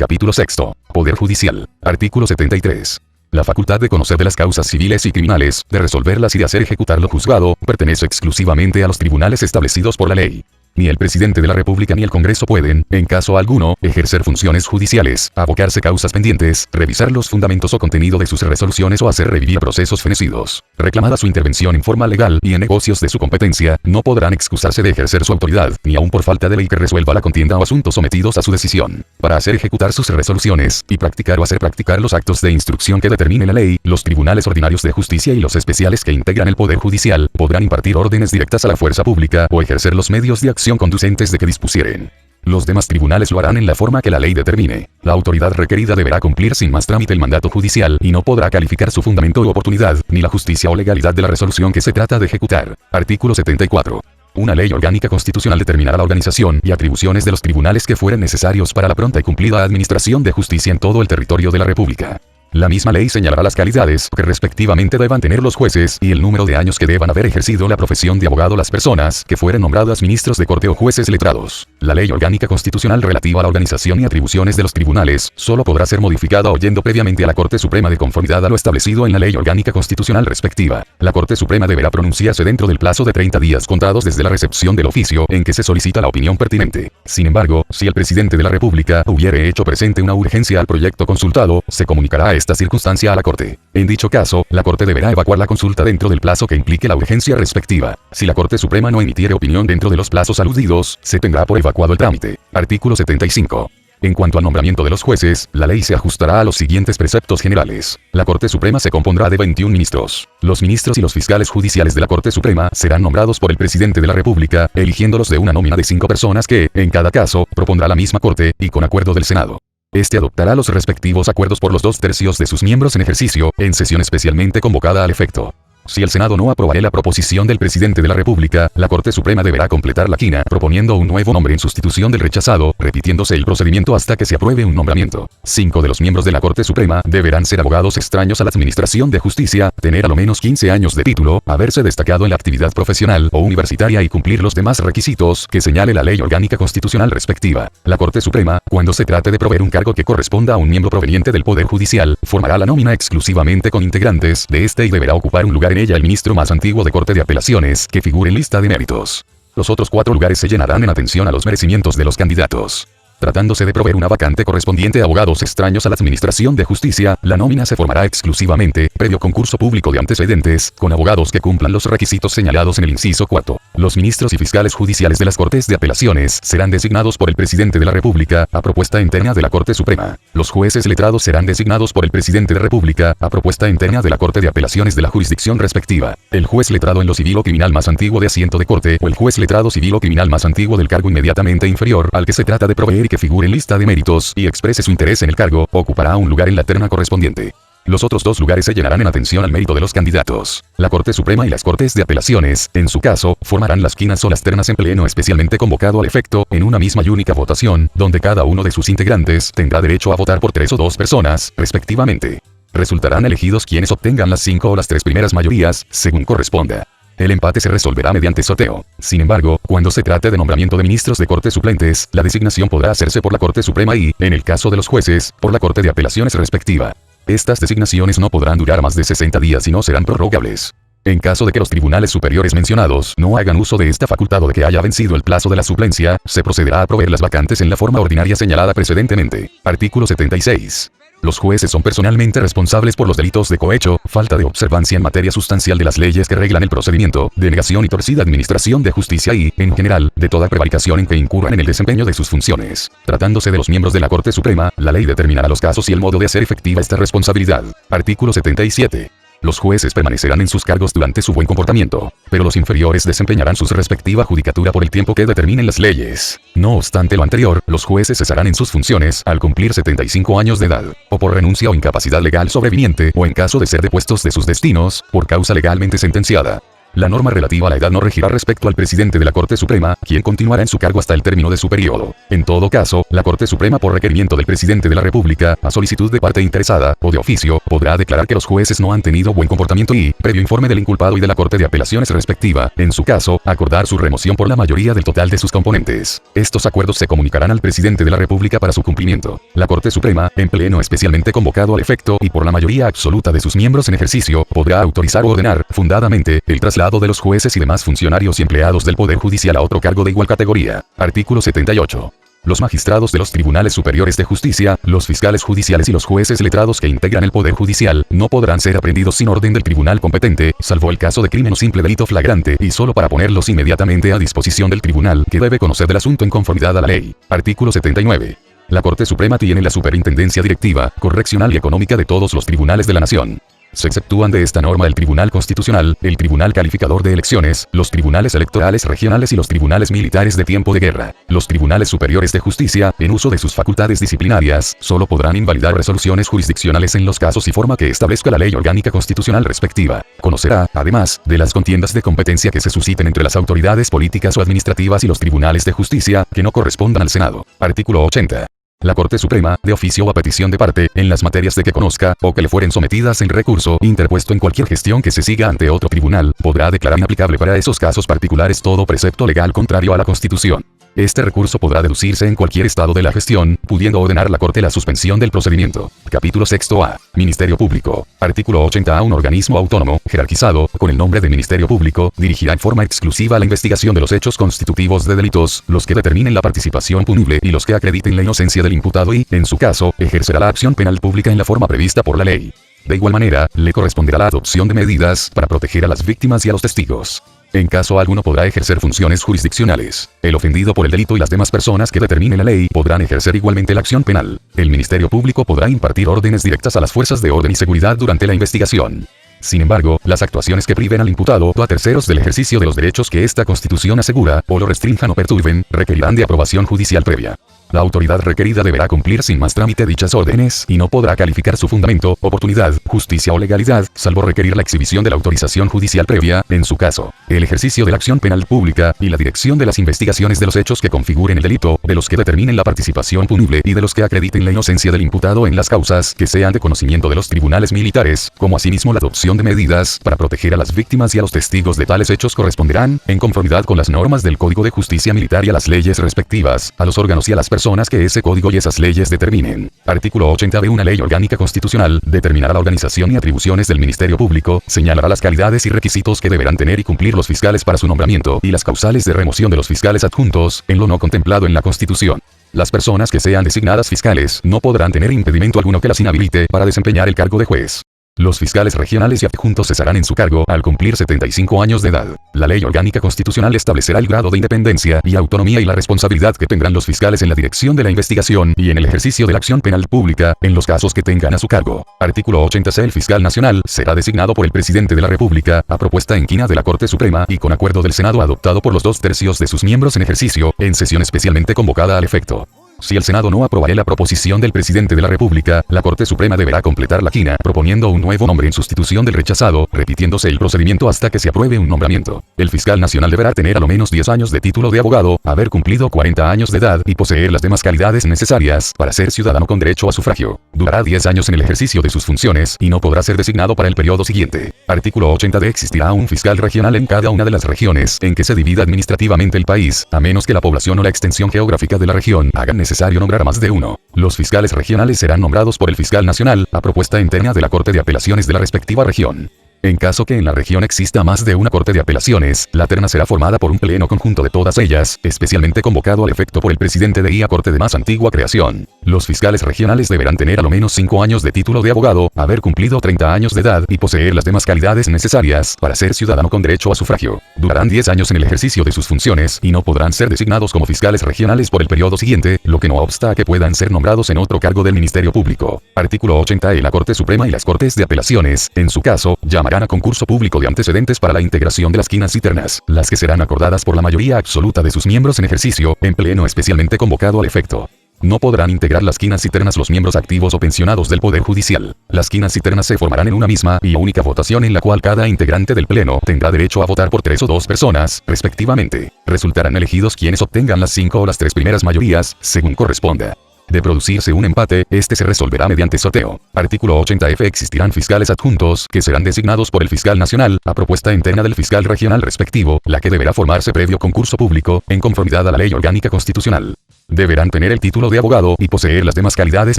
Capítulo 6. Poder Judicial. Artículo 73. La facultad de conocer de las causas civiles y criminales, de resolverlas y de hacer ejecutar lo juzgado, pertenece exclusivamente a los tribunales establecidos por la ley. Ni el presidente de la República ni el Congreso pueden, en caso alguno, ejercer funciones judiciales, abocarse causas pendientes, revisar los fundamentos o contenido de sus resoluciones o hacer revivir procesos fenecidos. Reclamada su intervención en forma legal y en negocios de su competencia, no podrán excusarse de ejercer su autoridad, ni aun por falta de ley que resuelva la contienda o asuntos sometidos a su decisión. Para hacer ejecutar sus resoluciones, y practicar o hacer practicar los actos de instrucción que determine la ley, los tribunales ordinarios de justicia y los especiales que integran el Poder Judicial, podrán impartir órdenes directas a la fuerza pública o ejercer los medios de acción conducentes de que dispusieren. Los demás tribunales lo harán en la forma que la ley determine. La autoridad requerida deberá cumplir sin más trámite el mandato judicial y no podrá calificar su fundamento u oportunidad, ni la justicia o legalidad de la resolución que se trata de ejecutar. Artículo 74. Una ley orgánica constitucional determinará la organización y atribuciones de los tribunales que fueren necesarios para la pronta y cumplida administración de justicia en todo el territorio de la República. La misma ley señalará las calidades que respectivamente deban tener los jueces y el número de años que deban haber ejercido la profesión de abogado las personas que fueren nombradas ministros de corte o jueces letrados. La ley orgánica constitucional relativa a la organización y atribuciones de los tribunales solo podrá ser modificada oyendo previamente a la Corte Suprema de conformidad a lo establecido en la ley orgánica constitucional respectiva. La Corte Suprema deberá pronunciarse dentro del plazo de 30 días contados desde la recepción del oficio en que se solicita la opinión pertinente. Sin embargo, si el presidente de la República hubiere hecho presente una urgencia al proyecto consultado, se comunicará esta circunstancia a la Corte. En dicho caso, la Corte deberá evacuar la consulta dentro del plazo que implique la urgencia respectiva. Si la Corte Suprema no emitiere opinión dentro de los plazos aludidos, se tendrá por evacuado el trámite. Artículo 75. En cuanto al nombramiento de los jueces, la ley se ajustará a los siguientes preceptos generales. La Corte Suprema se compondrá de 21 ministros. Los ministros y los fiscales judiciales de la Corte Suprema serán nombrados por el presidente de la República, eligiéndolos de una nómina de 5 personas que, en cada caso, propondrá la misma Corte, y con acuerdo del Senado. Este adoptará los respectivos acuerdos por los 2/3 de sus miembros en ejercicio, en sesión especialmente convocada al efecto. Si el Senado no aprobare la proposición del presidente de la República, la Corte Suprema deberá completar la quina proponiendo un nuevo nombre en sustitución del rechazado, repitiéndose el procedimiento hasta que se apruebe un nombramiento. 5 de los miembros de la Corte Suprema deberán ser abogados extraños a la administración de justicia, tener a lo menos 15 años de título, haberse destacado en la actividad profesional o universitaria y cumplir los demás requisitos que señale la ley orgánica constitucional respectiva. La Corte Suprema, cuando se trate de proveer un cargo que corresponda a un miembro proveniente del Poder Judicial, formará la nómina exclusivamente con integrantes de este y deberá ocupar un lugar en ella el ministro más antiguo de Corte de Apelaciones, que figure en lista de méritos. Los otros 4 lugares se llenarán en atención a los merecimientos de los candidatos. Tratándose de proveer una vacante correspondiente a abogados extraños a la administración de justicia, la nómina se formará exclusivamente, previo concurso público de antecedentes, con abogados que cumplan los requisitos señalados en el inciso 4. Los ministros y fiscales judiciales de las Cortes de Apelaciones serán designados por el presidente de la República, a propuesta interna de la Corte Suprema. Los jueces letrados serán designados por el presidente de la República, a propuesta interna de la Corte de Apelaciones de la jurisdicción respectiva. El juez letrado en lo civil o criminal más antiguo de asiento de corte, o el juez letrado civil o criminal más antiguo del cargo inmediatamente inferior al que se trata de proveer y que figure en lista de méritos y exprese su interés en el cargo, ocupará un lugar en la terna correspondiente. Los otros 2 lugares se llenarán en atención al mérito de los candidatos. La Corte Suprema y las Cortes de Apelaciones, en su caso, formarán las quinas o las ternas en pleno especialmente convocado al efecto, en una misma y única votación, donde cada uno de sus integrantes tendrá derecho a votar por 3 o 2 personas, respectivamente. Resultarán elegidos quienes obtengan las 5 o las 3 primeras mayorías, según corresponda. El empate se resolverá mediante sorteo. Sin embargo, cuando se trate de nombramiento de ministros de corte suplentes, la designación podrá hacerse por la Corte Suprema y, en el caso de los jueces, por la Corte de Apelaciones respectiva. Estas designaciones no podrán durar más de 60 días y no serán prorrogables. En caso de que los tribunales superiores mencionados no hagan uso de esta facultad o de que haya vencido el plazo de la suplencia, se procederá a proveer las vacantes en la forma ordinaria señalada precedentemente. Artículo 76. Los jueces son personalmente responsables por los delitos de cohecho, falta de observancia en materia sustancial de las leyes que reglan el procedimiento, denegación y torcida administración de justicia y, en general, de toda prevaricación en que incurran en el desempeño de sus funciones. Tratándose de los miembros de la Corte Suprema, la ley determinará los casos y el modo de hacer efectiva esta responsabilidad. Artículo 77. Los jueces permanecerán en sus cargos durante su buen comportamiento, pero los inferiores desempeñarán su respectiva judicatura por el tiempo que determinen las leyes. No obstante lo anterior, los jueces cesarán en sus funciones al cumplir 75 años de edad, o por renuncia o incapacidad legal sobreviniente, o en caso de ser depuestos de sus destinos, por causa legalmente sentenciada. La norma relativa a la edad no regirá respecto al presidente de la Corte Suprema, quien continuará en su cargo hasta el término de su periodo. En todo caso, la Corte Suprema, por requerimiento del presidente de la República, a solicitud de parte interesada, o de oficio, podrá declarar que los jueces no han tenido buen comportamiento y, previo informe del inculpado y de la Corte de Apelaciones respectiva, en su caso, acordar su remoción por la mayoría del total de sus componentes. Estos acuerdos se comunicarán al presidente de la República para su cumplimiento. La Corte Suprema, en pleno especialmente convocado al efecto y por la mayoría absoluta de sus miembros en ejercicio, podrá autorizar o ordenar, fundadamente, el traslado de los jueces y demás funcionarios y empleados del Poder Judicial a otro cargo de igual categoría. Artículo 78. Los magistrados de los tribunales superiores de justicia, los fiscales judiciales y los jueces letrados que integran el Poder Judicial, no podrán ser aprendidos sin orden del tribunal competente, salvo el caso de crimen o simple delito flagrante, y solo para ponerlos inmediatamente a disposición del tribunal, que debe conocer del asunto en conformidad a la ley. Artículo 79. La Corte Suprema tiene la superintendencia directiva, correccional y económica de todos los tribunales de la nación. Se exceptúan de esta norma el Tribunal Constitucional, el Tribunal Calificador de Elecciones, los tribunales electorales regionales y los tribunales militares de tiempo de guerra. Los tribunales superiores de justicia, en uso de sus facultades disciplinarias, solo podrán invalidar resoluciones jurisdiccionales en los casos y forma que establezca la ley orgánica constitucional respectiva. Conocerá, además, de las contiendas de competencia que se susciten entre las autoridades políticas o administrativas y los tribunales de justicia, que no correspondan al Senado. Artículo 80. La Corte Suprema, de oficio o a petición de parte, en las materias de que conozca, o que le fueren sometidas en recurso interpuesto en cualquier gestión que se siga ante otro tribunal, podrá declarar inaplicable para esos casos particulares todo precepto legal contrario a la Constitución. Este recurso podrá deducirse en cualquier estado de la gestión, pudiendo ordenar la Corte la suspensión del procedimiento. Capítulo 6a. Ministerio Público. Artículo 80a. Un organismo autónomo, jerarquizado, con el nombre de Ministerio Público, dirigirá en forma exclusiva la investigación de los hechos constitutivos de delitos, los que determinen la participación punible y los que acrediten la inocencia del imputado y, en su caso, ejercerá la acción penal pública en la forma prevista por la ley. De igual manera, le corresponderá la adopción de medidas para proteger a las víctimas y a los testigos. En caso alguno podrá ejercer funciones jurisdiccionales. El ofendido por el delito y las demás personas que determine la ley podrán ejercer igualmente la acción penal. El Ministerio Público podrá impartir órdenes directas a las fuerzas de orden y seguridad durante la investigación. Sin embargo, las actuaciones que priven al imputado o a terceros del ejercicio de los derechos que esta Constitución asegura, o lo restrinjan o perturben, requerirán de aprobación judicial previa. La autoridad requerida deberá cumplir sin más trámite dichas órdenes y no podrá calificar su fundamento, oportunidad, justicia o legalidad, salvo requerir la exhibición de la autorización judicial previa, en su caso, el ejercicio de la acción penal pública y la dirección de las investigaciones de los hechos que configuren el delito, de los que determinen la participación punible y de los que acrediten la inocencia del imputado en las causas que sean de conocimiento de los tribunales militares, como asimismo la adopción de medidas para proteger a las víctimas y a los testigos de tales hechos corresponderán, en conformidad con las normas del Código de Justicia Militar y a las leyes respectivas, a los órganos y a las personas que ese código y esas leyes determinen. Artículo 80b. Una ley orgánica constitucional determinará la organización y atribuciones del Ministerio Público, señalará las calidades y requisitos que deberán tener y cumplir los fiscales para su nombramiento y las causales de remoción de los fiscales adjuntos, en lo no contemplado en la Constitución. Las personas que sean designadas fiscales no podrán tener impedimento alguno que las inhabilite para desempeñar el cargo de juez. Los fiscales regionales y adjuntos cesarán en su cargo al cumplir 75 años de edad. La ley orgánica constitucional establecerá el grado de independencia y autonomía y la responsabilidad que tendrán los fiscales en la dirección de la investigación y en el ejercicio de la acción penal pública, en los casos que tengan a su cargo. Artículo 80c. El fiscal nacional será designado por el presidente de la República, a propuesta en quina de la Corte Suprema y con acuerdo del Senado adoptado por los 2/3 de sus miembros en ejercicio, en sesión especialmente convocada al efecto. Si el Senado no aprobare la proposición del presidente de la República, la Corte Suprema deberá completar la quina, proponiendo un nuevo nombre en sustitución del rechazado, repitiéndose el procedimiento hasta que se apruebe un nombramiento. El fiscal nacional deberá tener a lo menos 10 años de título de abogado, haber cumplido 40 años de edad y poseer las demás calidades necesarias para ser ciudadano con derecho a sufragio. Durará 10 años en el ejercicio de sus funciones y no podrá ser designado para el periodo siguiente. Artículo 80d. Existirá un fiscal regional en cada una de las regiones en que se divida administrativamente el país, a menos que la población o la extensión geográfica de la región hagan necesario nombrar a más de uno. Los fiscales regionales serán nombrados por el fiscal nacional, a propuesta interna de la Corte de Apelaciones de la respectiva región. En caso que en la región exista más de una Corte de Apelaciones, la terna será formada por un pleno conjunto de todas ellas, especialmente convocado al efecto por el presidente de la Corte de más antigua creación. Los fiscales regionales deberán tener a lo menos 5 años de título de abogado, haber cumplido 30 años de edad y poseer las demás calidades necesarias para ser ciudadano con derecho a sufragio. Durarán 10 años en el ejercicio de sus funciones y no podrán ser designados como fiscales regionales por el periodo siguiente, lo que no obsta a que puedan ser nombrados en otro cargo del Ministerio Público. Artículo 80e. La Corte Suprema y las Cortes de Apelaciones, en su caso, llamarán a concurso público de antecedentes para la integración de las quinas y ternas, las que serán acordadas por la mayoría absoluta de sus miembros en ejercicio, en pleno especialmente convocado al efecto. No podrán integrar las quinas y ternas los miembros activos o pensionados del Poder Judicial. Las quinas y ternas se formarán en una misma y única votación en la cual cada integrante del Pleno tendrá derecho a votar por 3 o 2 personas, respectivamente. Resultarán elegidos quienes obtengan las 5 o las 3 primeras mayorías, según corresponda. De producirse un empate, este se resolverá mediante sorteo. Artículo 80F. Existirán fiscales adjuntos, que serán designados por el fiscal nacional, a propuesta interna del fiscal regional respectivo, la que deberá formarse previo concurso público, en conformidad a la ley orgánica constitucional. Deberán tener el título de abogado y poseer las demás calidades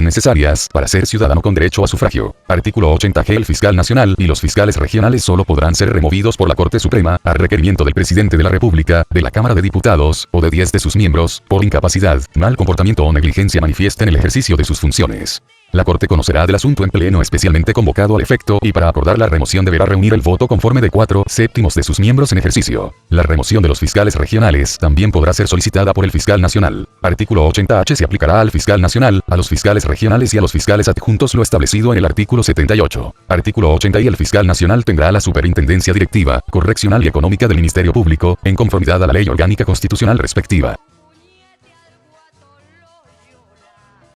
necesarias para ser ciudadano con derecho a sufragio. Artículo 80G. El fiscal nacional y los fiscales regionales solo podrán ser removidos por la Corte Suprema, a requerimiento del presidente de la República, de la Cámara de Diputados, o de 10 de sus miembros, por incapacidad, mal comportamiento o negligencia manifiesta en el ejercicio de sus funciones. La Corte conocerá del asunto en pleno especialmente convocado al efecto y para acordar la remoción deberá reunir el voto conforme de 4/7 de sus miembros en ejercicio. La remoción de los fiscales regionales también podrá ser solicitada por el fiscal nacional. Artículo 80H. Se aplicará al fiscal nacional, a los fiscales regionales y a los fiscales adjuntos lo establecido en el artículo 78. Artículo 80 y el fiscal nacional tendrá la superintendencia directiva, correccional y económica del Ministerio Público, en conformidad a la ley orgánica constitucional respectiva.